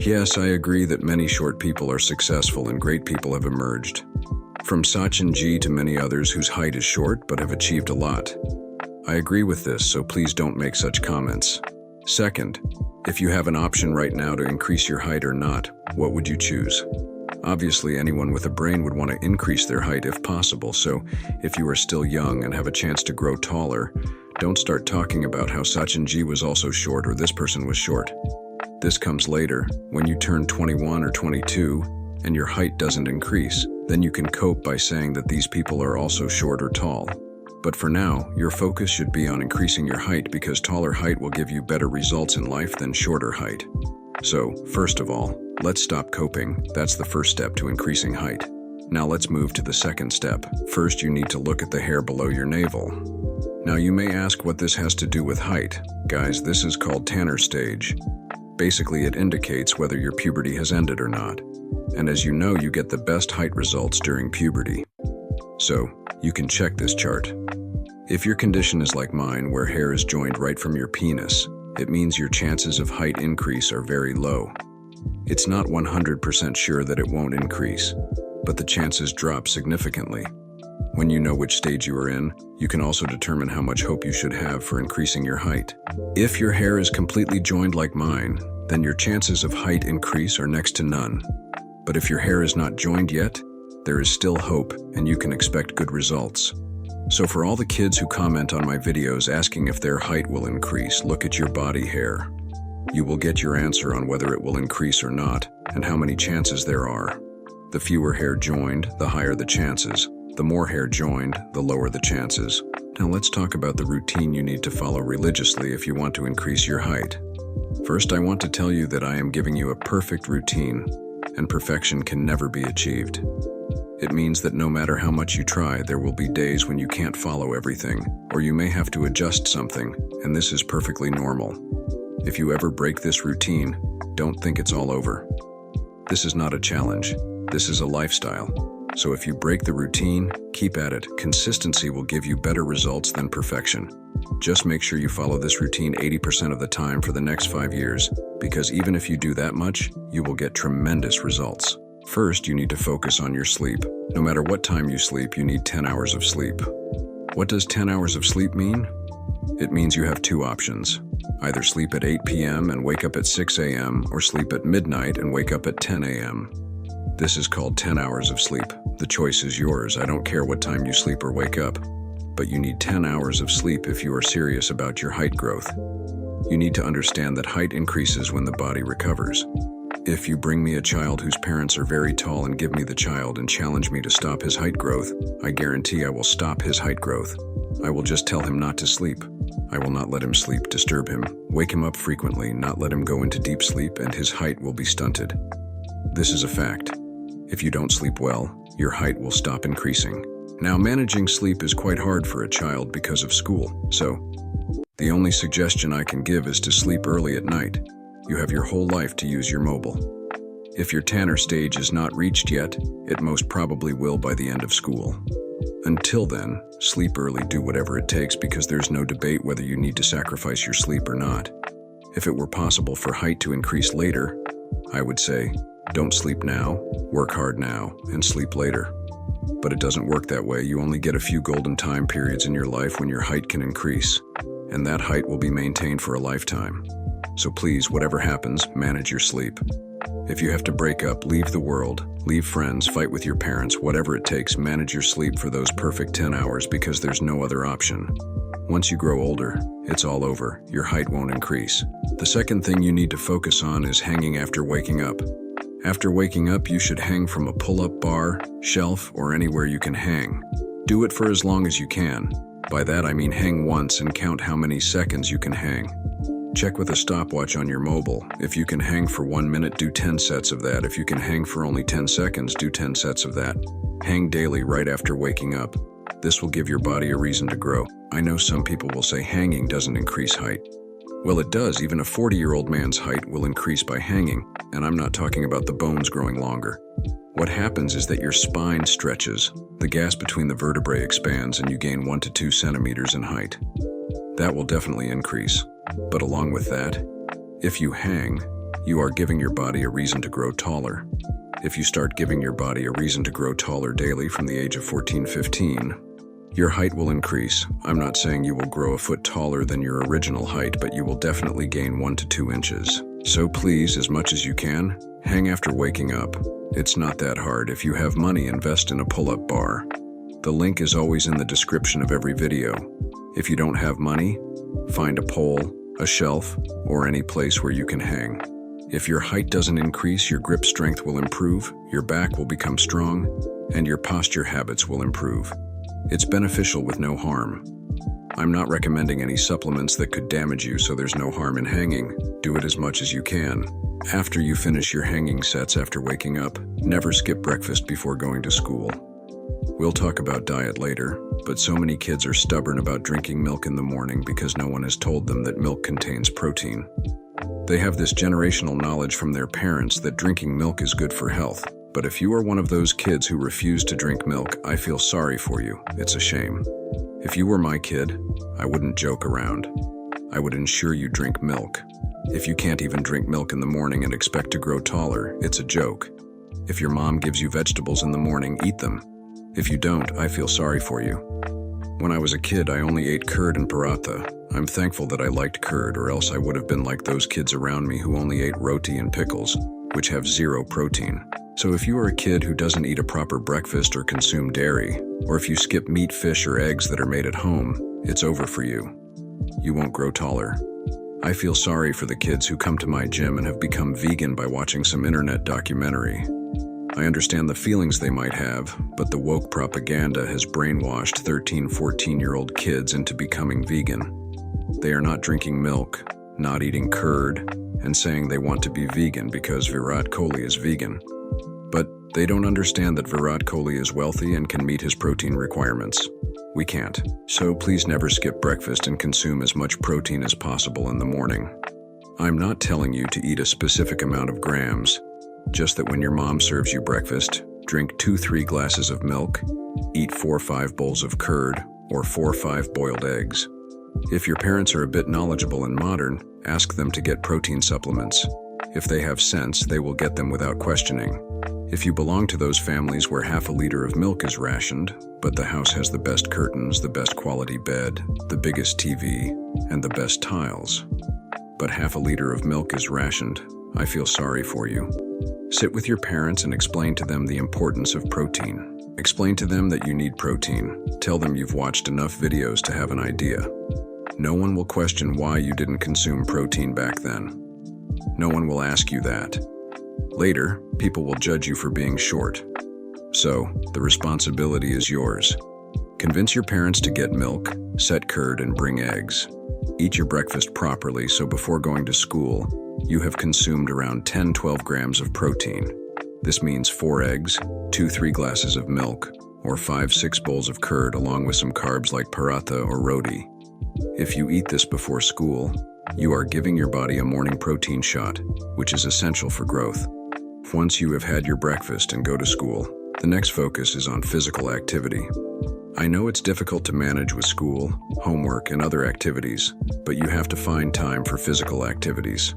Yes, I agree that many short people are successful and great people have emerged. From Sachin Ji to many others whose height is short but have achieved a lot. I agree with this, so please don't make such comments. Second, if you have an option right now to increase your height or not, what would you choose? Obviously, anyone with a brain would want to increase their height if possible, so if you are still young and have a chance to grow taller, don't start talking about how Sachin Ji was also short or this person was short. This comes later, when you turn 21 or 22 and your height doesn't increase, then you can cope by saying that these people are also short or tall. But for now, your focus should be on increasing your height because taller height will give you better results in life than shorter height. So, first of all, let's stop coping. That's the first step to increasing height. Now let's move to the second step. First, you need to look at the hair below your navel. Now you may ask what this has to do with height. Guys, this is called Tanner stage. Basically, it indicates whether your puberty has ended or not. And as you know, you get the best height results during puberty. So, you can check this chart. If your condition is like mine, where hair is joined right from your penis, it means your chances of height increase are very low. It's not 100% sure that it won't increase, but the chances drop significantly. When you know which stage you are in, you can also determine how much hope you should have for increasing your height. If your hair is completely joined like mine, then your chances of height increase are next to none. But if your hair is not joined yet, there is still hope and you can expect good results. So for all the kids who comment on my videos asking if their height will increase, look at your body hair. You will get your answer on whether it will increase or not, and how many chances there are. The fewer hair joined, the higher the chances. The more hair joined, the lower the chances. Now let's talk about the routine you need to follow religiously if you want to increase your height. First, I want to tell you that I am giving you a perfect routine, and perfection can never be achieved. It means that no matter how much you try, there will be days when you can't follow everything, or you may have to adjust something, and this is perfectly normal. If you ever break this routine, don't think it's all over. This is not a challenge. This is a lifestyle. So if you break the routine, keep at it. Consistency will give you better results than perfection. Just make sure you follow this routine 80% of the time for the next 5 years, because even if you do that much, you will get tremendous results. First, you need to focus on your sleep. No matter what time you sleep, you need 10 hours of sleep. What does 10 hours of sleep mean? It means you have two options. Either sleep at 8 p.m. and wake up at 6 a.m. or sleep at midnight and wake up at 10 a.m. This is called 10 hours of sleep. The choice is yours. I don't care what time you sleep or wake up. But you need 10 hours of sleep if you are serious about your height growth. You need to understand that height increases when the body recovers. If you bring me a child whose parents are very tall and give me the child and challenge me to stop his height growth, I guarantee I will stop his height growth. I will just tell him not to sleep. I will not let him sleep, disturb him, wake him up frequently, not let him go into deep sleep, and his height will be stunted. This is a fact. If you don't sleep well, your height will stop increasing. Now, managing sleep is quite hard for a child because of school, so the only suggestion I can give is to sleep early at night. You have your whole life to use your mobile. If your Tanner stage is not reached yet, it most probably will by the end of school. Until then, sleep early, do whatever it takes because there's no debate whether you need to sacrifice your sleep or not. If it were possible for height to increase later, I would say, don't sleep now, work hard now, and sleep later. But it doesn't work that way. You only get a few golden time periods in your life when your height can increase, and that height will be maintained for a lifetime. So please, whatever happens, manage your sleep. If you have to break up, leave the world, leave friends, fight with your parents, whatever it takes, manage your sleep for those perfect 10 hours because there's no other option. Once you grow older, it's all over. Your height won't increase. The second thing you need to focus on is hanging after waking up. After waking up, you should hang from a pull-up bar, shelf, or anywhere you can hang. Do it for as long as you can. By that I mean hang once and count how many seconds you can hang. Check with a stopwatch on your mobile. If you can hang for 1 minute, do 10 sets of that. If you can hang for only 10 seconds, do 10 sets of that. Hang daily right after waking up. This will give your body a reason to grow. I know some people will say hanging doesn't increase height. Well, it does. Even a 40-year-old man's height will increase by hanging, and I'm not talking about the bones growing longer. What happens is that your spine stretches, the gas between the vertebrae expands, and you gain 1 to 2 centimeters in height. That will definitely increase. But along with that, if you hang, You are giving your body a reason to grow taller. If you start giving your body a reason to grow taller daily from the age of 14-15, your height will increase. I'm not saying you will grow a foot taller than your original height, but you will definitely gain 1 to 2 inches. So please, as much as you can, hang after waking up. It's not that hard. If you have money, invest in a pull-up bar. The link is always in the description of every video. If you don't have money, find a pole, a shelf, or any place where you can hang. If your height doesn't increase, your grip strength will improve, your back will become strong, and your posture habits will improve. It's beneficial with no harm. I'm not recommending any supplements that could damage you, so there's no harm in hanging. Do it as much as you can. After you finish your hanging sets after waking up, never skip breakfast before going to school. We'll talk about diet later, but so many kids are stubborn about drinking milk in the morning because no one has told them that milk contains protein. They have this generational knowledge from their parents that drinking milk is good for health. But if you are one of those kids who refuse to drink milk, I feel sorry for you. It's a shame. If you were my kid, I wouldn't joke around. I would ensure you drink milk. If you can't even drink milk in the morning and expect to grow taller, it's a joke. If your mom gives you vegetables in the morning, eat them. If you don't, I feel sorry for you. When I was a kid, I only ate curd and paratha. I'm thankful that I liked curd, or else I would have been like those kids around me who only ate roti and pickles, which have 0 protein. So if you are a kid who doesn't eat a proper breakfast or consume dairy, or if you skip meat, fish, or eggs that are made at home, it's over for you. You won't grow taller. I feel sorry for the kids who come to my gym and have become vegan by watching some internet documentary. I understand the feelings they might have, but the woke propaganda has brainwashed 13, 14-year-old kids into becoming vegan. They are not drinking milk, not eating curd, and saying they want to be vegan because Virat Kohli is vegan. But they don't understand that Virat Kohli is wealthy and can meet his protein requirements. We can't. So please never skip breakfast and consume as much protein as possible in the morning. I'm not telling you to eat a specific amount of grams, just that when your mom serves you breakfast, drink 2-3 glasses of milk, eat 4-5 bowls of curd, or 4-5 boiled eggs. If your parents are a bit knowledgeable and modern, ask them to get protein supplements. If they have sense, they will get them without questioning. If you belong to those families where half a liter of milk is rationed, but the house has the best curtains, the best quality bed, the biggest TV, and the best tiles, but half a liter of milk is rationed, I feel sorry for you. Sit with your parents and explain to them the importance of protein. Explain to them that you need protein. Tell them you've watched enough videos to have an idea. No one will question why you didn't consume protein back then. No one will ask you that. Later, people will judge you for being short. So, the responsibility is yours. Convince your parents to get milk, set curd, and bring eggs. Eat your breakfast properly so before going to school, you have consumed around 10-12 grams of protein. This means 4 eggs, 2-3 glasses of milk, or 5-6 bowls of curd along with some carbs like paratha or roti. If you eat this before school, you are giving your body a morning protein shot, which is essential for growth. Once you have had your breakfast and go to school, the next focus is on physical activity. I know it's difficult to manage with school, homework, and other activities, but you have to find time for physical activities.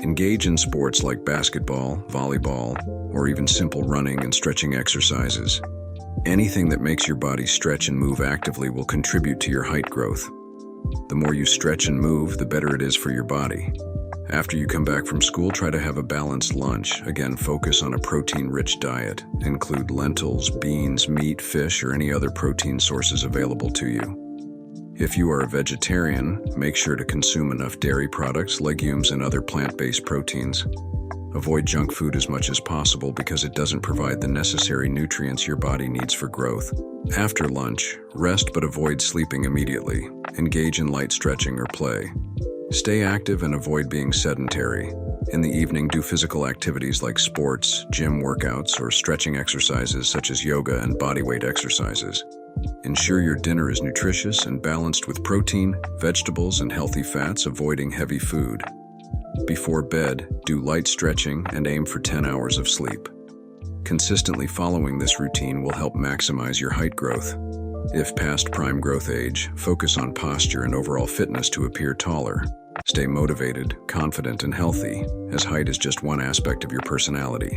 Engage in sports like basketball, volleyball, or even simple running and stretching exercises. Anything that makes your body stretch and move actively will contribute to your height growth. The more you stretch and move, the better it is for your body. After you come back from school, try to have a balanced lunch. Again, focus on a protein-rich diet. Include lentils, beans, meat, fish, or any other protein sources available to you. If you are a vegetarian, make sure to consume enough dairy products, legumes, and other plant-based proteins. Avoid junk food as much as possible because it doesn't provide the necessary nutrients your body needs for growth. After lunch, rest but avoid sleeping immediately. Engage in light stretching or play. Stay active and avoid being sedentary. In the evening, do physical activities like sports, gym workouts, or stretching exercises such as yoga and bodyweight exercises. Ensure your dinner is nutritious and balanced with protein, vegetables, and healthy fats, avoiding heavy food. Before bed, do light stretching and aim for 10 hours of sleep. Consistently following this routine will help maximize your height growth. If past prime growth age, focus on posture and overall fitness to appear taller. Stay motivated, confident, and healthy, as height is just one aspect of your personality.